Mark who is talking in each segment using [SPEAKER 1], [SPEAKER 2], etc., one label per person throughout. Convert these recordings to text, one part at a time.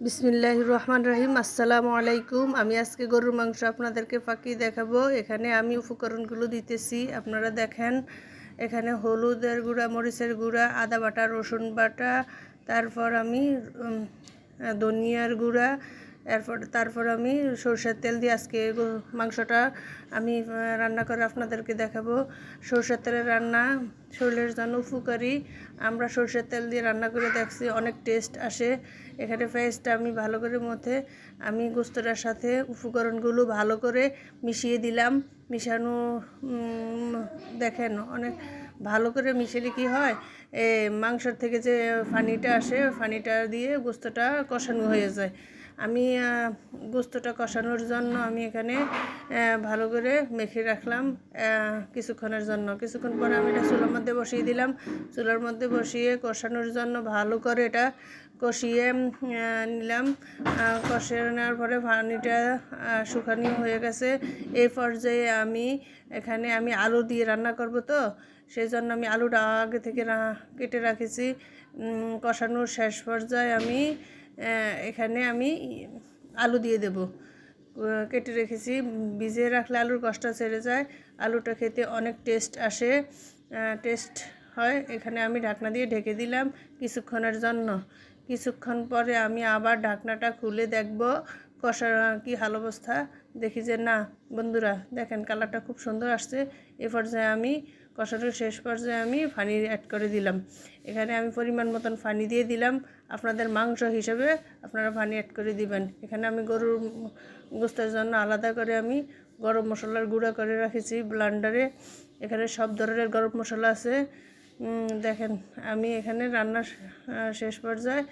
[SPEAKER 1] বিসমিল্লাহির রহমানির রহিম। আসসালামু আলাইকুম। আমি আজকে গরুর মাংস আপনাদেরকে ফাঁকি দেখাবো। এখানে আমি উপকরণগুলো দিতেছি, আপনারা দেখেন। এখানে হলুদের গুঁড়া, মরিচের গুঁড়া, আদা বাটা, রসুন বাটা, তারপর আমি ধনিয়ার গুঁড়া, তারপর আমি সরষের তেল দিয়ে আজকে মাংসটা আমি রান্না করে আপনাদেরকে দেখাবো। সরষের তেলের রান্না শরীরের জন্য উপকারী। আমরা সরষের তেল দিয়ে রান্না করে দেখছি, অনেক টেস্ট আসে। এখানে পেঁয়াজটা আমি ভালো করে মধ্যে আমি গোস্তটার সাথে উপকরণগুলো ভালো করে মিশিয়ে দিলাম। মিশানো দেখেন অনেক ভালো করে মিশালে কি হয়, মাংসর থেকে যে পানিটা আসে, পানিটা দিয়ে গোস্তটা কষানো হয়ে যায়। আমি গোস্তটা কষানোর জন্য আমি এখানে ভালো করে মেখে রাখলাম কিছুক্ষণের জন্য। কিছুক্ষণ পরে আমি এটা চুলার মধ্যে বসিয়ে দিলাম। চুলার মধ্যে বসিয়ে কষানোর জন্য ভালো করে এটা কষিয়ে নিলাম। কষিয়ে নেওয়ার পরে পানিটা শুকানো হয়ে গেছে। এই পর্যায়ে আমি এখানে আলু দিয়ে রান্না করব, তো সেই জন্য আমি আলুটা আগে থেকে কেটে রাখেছি। কষানোর শেষ পর্যায়ে এখানে আলু দিয়ে দেব। কেটে রেখেছি, ভিজিয়ে রাখলে আলুর কষ্টটা ছেড়ে যায়, আলুটা খেতে অনেক টেস্ট আসে, টেস্ট হয়। এখানে আমি ঢাকনা দিয়ে ঢেকে দিলাম কিছুক্ষণের জন্য। কিছুক্ষণ পরে আমি আবার ঢাকনাটা খুলে দেখব কষা কি হাল অবস্থা। দেখি যে না, বন্ধুরা দেখেন কালারটা খুব সুন্দর আসছে। এ পর্যায়ে আমি কষানোর শেষ পর্যায়ে আমি পানি অ্যাড করে দিলাম। এখানে আমি পরিমাণ মতন পানি দিয়ে দিলাম। আপনাদের মাংস হিসেবে আপনারা পানি অ্যাড করে দিবেন। এখানে আমি গরুর গোস্তের জন্য আলাদা করে আমি গরম মশলার গুঁড়া করে রাখেছি ব্লেন্ডারে। এখানে সব ধরনের গরম মশলা আছে। দেখেন আমি এখানে রান্নার শেষ পর্যায়ে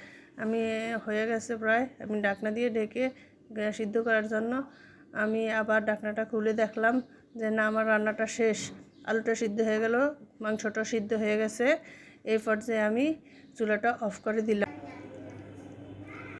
[SPEAKER 1] হয়ে গেছে প্রায়। আমি ঢাকনা দিয়ে ঢেকে সিদ্ধ করার জন্য আমি আবার ঢাকনাটা খুলে দেখলাম যে না, আমার রান্নাটা শেষ। আলুটা সিদ্ধ হয়ে গেল, মাংসটা সিদ্ধ হয়ে গেছে। এই পর্যায়ে আমি চুলাটা অফ করে দিলাম।